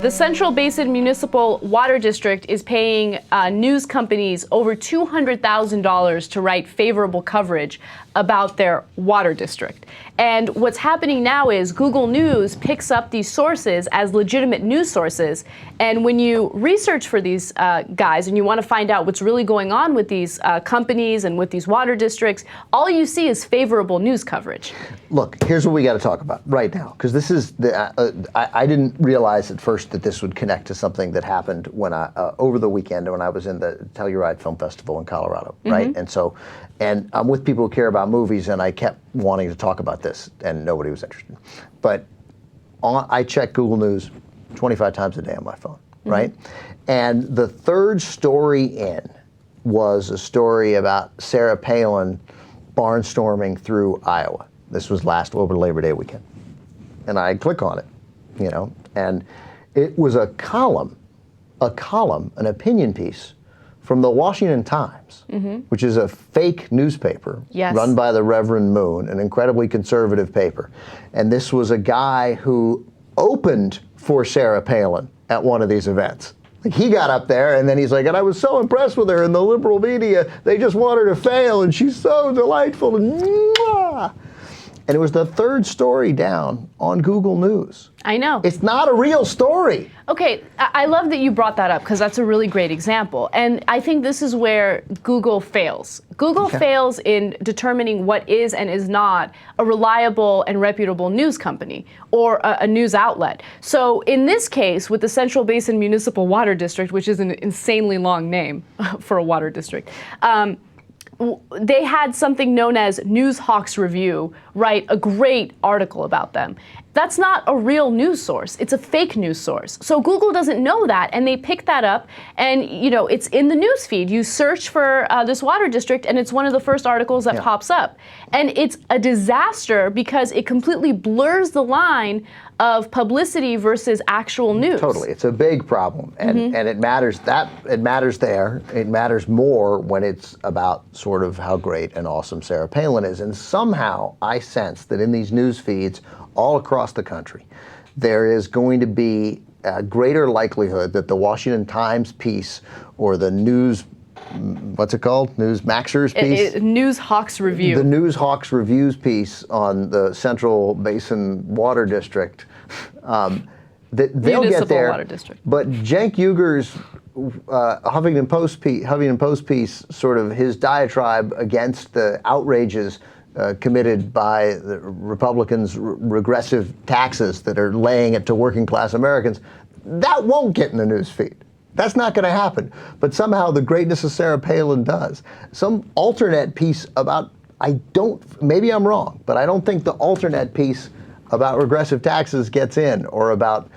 The Central Basin Municipal Water District is paying news companies over $200,000 to write favorable coverage about their water district. And what's happening now is Google News picks up these sources as legitimate news sources. And when you research for these guys and you want to find out what's really going on with these companies and with these water districts, all you see is favorable news coverage. Look, here's what we got to talk about right now, because this is I didn't realize at first that this would connect to something that happened when over the weekend when I was in the Telluride Film Festival in Colorado, right? And I'm with people who care about movies, and I kept wanting to talk about this, and nobody was interested. But I check Google News 25 times a day on my phone, right? And the third story in was a story about Sarah Palin barnstorming through Iowa. This was over Labor Day weekend. And I click on it, and it was a column, an opinion piece from the Washington Times, which is a fake newspaper run by the Reverend Moon, an incredibly conservative paper. And this was a guy who opened for Sarah Palin at one of these events. Like, he got up there and then he's like, and I was so impressed with her in the liberal media, they just want her to fail and she's so delightful. And mwah! And it was the third story down on Google News. I know. It's not a real story. Okay, I love that you brought that up because that's a really great example. And I think this is where Google fails. Google fails in determining what is and is not a reliable and reputable news company or a news outlet. So in this case, with the Central Basin Municipal Water District, which is an insanely long name for a water district, they had something known as Newshawk's Review write a great article about them. That's not a real news source. It's a fake news source. So Google doesn't know that, and they pick that up, and it's in the news feed. You search for this water district, and it's one of the first articles that pops up. And it's a disaster because it completely blurs the line of publicity versus actual news. Totally, it's a big problem, and it matters there. It matters more when it's about sort of how great and awesome Sarah Palin is. And somehow I sense that in these news feeds all across the country, there is going to be a greater likelihood that the Washington Times piece or the news, what's it called? Newsmaxers piece? Newshawk's Review. The Newshawk's Reviews piece on the Central Basin Water District, that they'll get there. Water District. But Cenk Uygur's Huffington Post piece, sort of his diatribe against the outrages committed by the Republicans' regressive taxes that are laying it to working class Americans, that won't get in the news feed. That's not going to happen. But somehow the greatness of Sarah Palin does. Some alternate piece about, maybe I'm wrong, but I don't think the alternate piece about regressive taxes gets in, or about,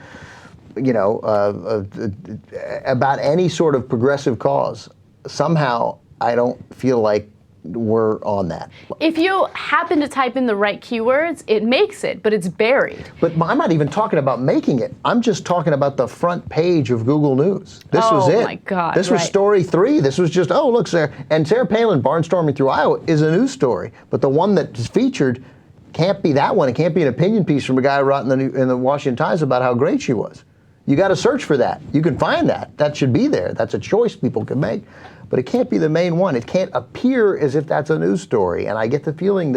about any sort of progressive cause. Somehow I don't feel like we're on that. If you happen to type in the right keywords, it makes it, but it's buried. But I'm not even talking about making it. I'm just talking about the front page of Google News. This was it. Oh my God. This was story 3. This was just, oh, look, Sarah. And Sarah Palin barnstorming through Iowa is a news story. But the one that is featured can't be that one. It can't be an opinion piece from a guy who wrote in the Washington Times about how great she was. You got to search for that. You can find that. That should be there. That's a choice people can make. But it can't be the main one. It can't appear as if that's a news story. And I get the feeling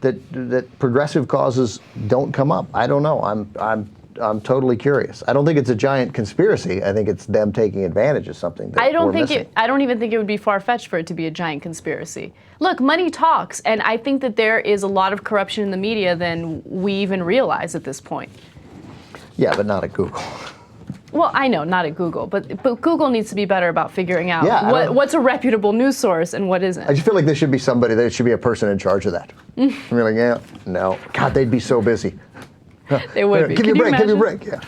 that progressive causes don't come up. I don't know. I'm totally curious. I don't think it's a giant conspiracy. I think it's them taking advantage of something that we're missing. I don't even think it would be far-fetched for it to be a giant conspiracy. Look, money talks, and I think that there is a lot of corruption in the media than we even realize at this point. Yeah, but not at Google. Well, I know, not at Google, but Google needs to be better about figuring out what's a reputable news source and what isn't. I just feel like there should be there should be a person in charge of that. I'm like, no. God, they'd be so busy. They would be. Give me a break, give me a break. Yeah.